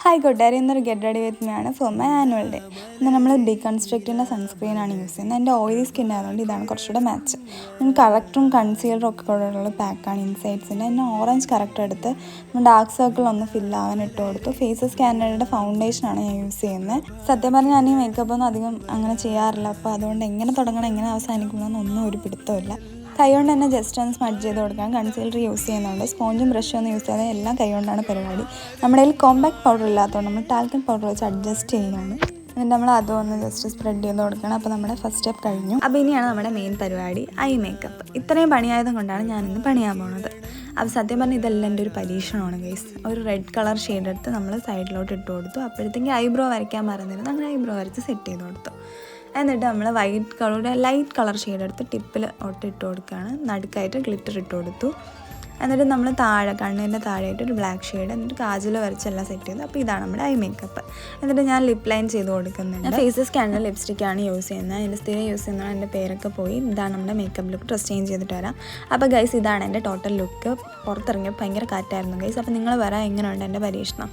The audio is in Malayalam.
ഹായ് കൂട്ടുകാരി, ഇന്നൊരു ഗെറ്റ് റെഡി വിത്ത് മീ ആണ് ഫോർ മൈ ആനുവൽ ഡേ. ഇന്ന് നമ്മൾ ഡീകൺസ്ട്രക്റ്റിൻ്റെ സൺസ്ക്രീനാണ് യൂസ് ചെയ്യുന്നത്. എൻ്റെ ഓയിലി സ്കിൻ ആയതുകൊണ്ട് ഇതാണ് കുറച്ചുകൂടെ മാച്ച്. ഞാൻ കറക്റ്ററും കൺസീലറും ഒക്കെ കൂടെയുള്ള പാക്കാണ് ഇൻസൈഡ്സിൻ്റെ. എന്നെ ഓറഞ്ച് കറക്റ്റ് എടുത്ത് ഡാർക്ക് സർക്കിൾ ഒന്ന് ഫില്ലാവാൻ ഇട്ട് കൊടുത്തു. ഫേസ് സ്കാനറുടെ ഫൗണ്ടേഷനാണ് ഞാൻ യൂസ് ചെയ്യുന്നത്. സത്യം പറഞ്ഞാൽ ഞാൻ ഈ മേക്കപ്പ് ഒന്നും അധികം അങ്ങനെ ചെയ്യാറില്ല. അപ്പോൾ അതുകൊണ്ട് എങ്ങനെ തുടങ്ങണം എങ്ങനെ അവസാനിക്കണമെന്നൊന്നും ഒരു പിടുത്തമില്ല. കൈ കൊണ്ട് തന്നെ ജസ്റ്റ് ഒന്ന് സ്മഡ്ജ് ചെയ്ത് കൊടുക്കാം. കൺസീലർ യൂസ് ചെയ്യുന്നുണ്ട്. സ്പോഞ്ചും ബ്രഷും ഒന്നും യൂസ് ചെയ്യാതെ എല്ലാം കൈ കൊണ്ടാണ് പരിപാടി. നമ്മുടെ കയ്യിൽ കോമ്പാക്ട് പൗഡർ ഇല്ലാത്തതുകൊണ്ട് നമ്മൾ ടാൽക്കം പൗഡർ വെച്ച് അഡ്ജസ്റ്റ് ചെയ്യുകയാണ്. എന്നിട്ട് നമ്മൾ അതൊന്ന് ജസ്റ്റ് സ്പ്രെഡ് ചെയ്ത് കൊടുക്കണം. അപ്പോൾ നമ്മുടെ ഫസ്റ്റ് സ്റ്റെപ്പ് കഴിഞ്ഞു. അപ്പോൾ ഇനിയാണ് നമ്മുടെ മെയിൻ പരിപാടി, ഐ മേക്കപ്പ്. ഇത്രയും പണിയായത് കൊണ്ടാണ് ഞാനിന്ന് പണിയാൻ പോകുന്നത്. അപ്പോൾ സത്യം പറഞ്ഞാൽ ഇതെല്ലാം എൻ്റെ ഒരു പരീക്ഷണമാണ് ഗൈസ്. ഒരു റെഡ് കളർ ഷെയ്ഡ് എടുത്ത് നമ്മൾ സൈഡിലോട്ട് ഇട്ട് കൊടുത്തു. അപ്പോഴത്തേക്ക് ഐബ്രോ വരയ്ക്കാൻ മറന്നിരുന്നു. അങ്ങനെ ഐബ്രോ വരച്ച് സെറ്റ് ചെയ്ത് കൊടുത്തു. എന്നിട്ട് നമ്മൾ വൈറ്റ് കളറുടെ ലൈറ്റ് കളർ ഷെയ്ഡ് എടുത്ത് ടിപ്പിൽ ഇട്ട് കൊടുക്കുകയാണ്. നടുക്കായിട്ട് ഗ്ലിറ്റർ ഇട്ട് കൊടുത്തു. എന്നിട്ട് നമ്മൾ താഴെ കണ്ണിൻ്റെ താഴെയായിട്ട് ഒരു ബ്ലാക്ക് ഷെയ്ഡ്, എന്നിട്ട് കാജൽ വരച്ചെല്ലാം സെറ്റ് ചെയ്തു. അപ്പോൾ ഇതാണ് നമ്മുടെ ഐ മേക്കപ്പ്. എന്നിട്ട് ഞാൻ ലിപ്പ് ലൈൻ ചെയ്ത് കൊടുക്കുന്നുണ്ട്. ഫേസ് സ്കാനിൻ്റെ ലിപ്സ്റ്റിക്കാണ് യൂസ് ചെയ്യുന്നത്. എൻ്റെ സ്ഥിരം യൂസ് ചെയ്യുന്നത് എൻ്റെ പേരൊക്കെ പോയി. ഇതാണ് നമ്മുടെ മേക്കപ്പ് ലുക്ക്. ഡ്രസ് ചേഞ്ച് ചെയ്തിട്ട് വരാം. അപ്പോൾ ഗൈസ് ഇതാണ് എൻ്റെ ടോട്ടൽ ലുക്ക്. പുറത്തിറങ്ങിയപ്പോൾ ഭയങ്കര കാറ്റായിരുന്നു ഗൈസ്. അപ്പോൾ നിങ്ങൾ വരാൻ എങ്ങനെയുണ്ട് എൻ്റെ പരീക്ഷണം?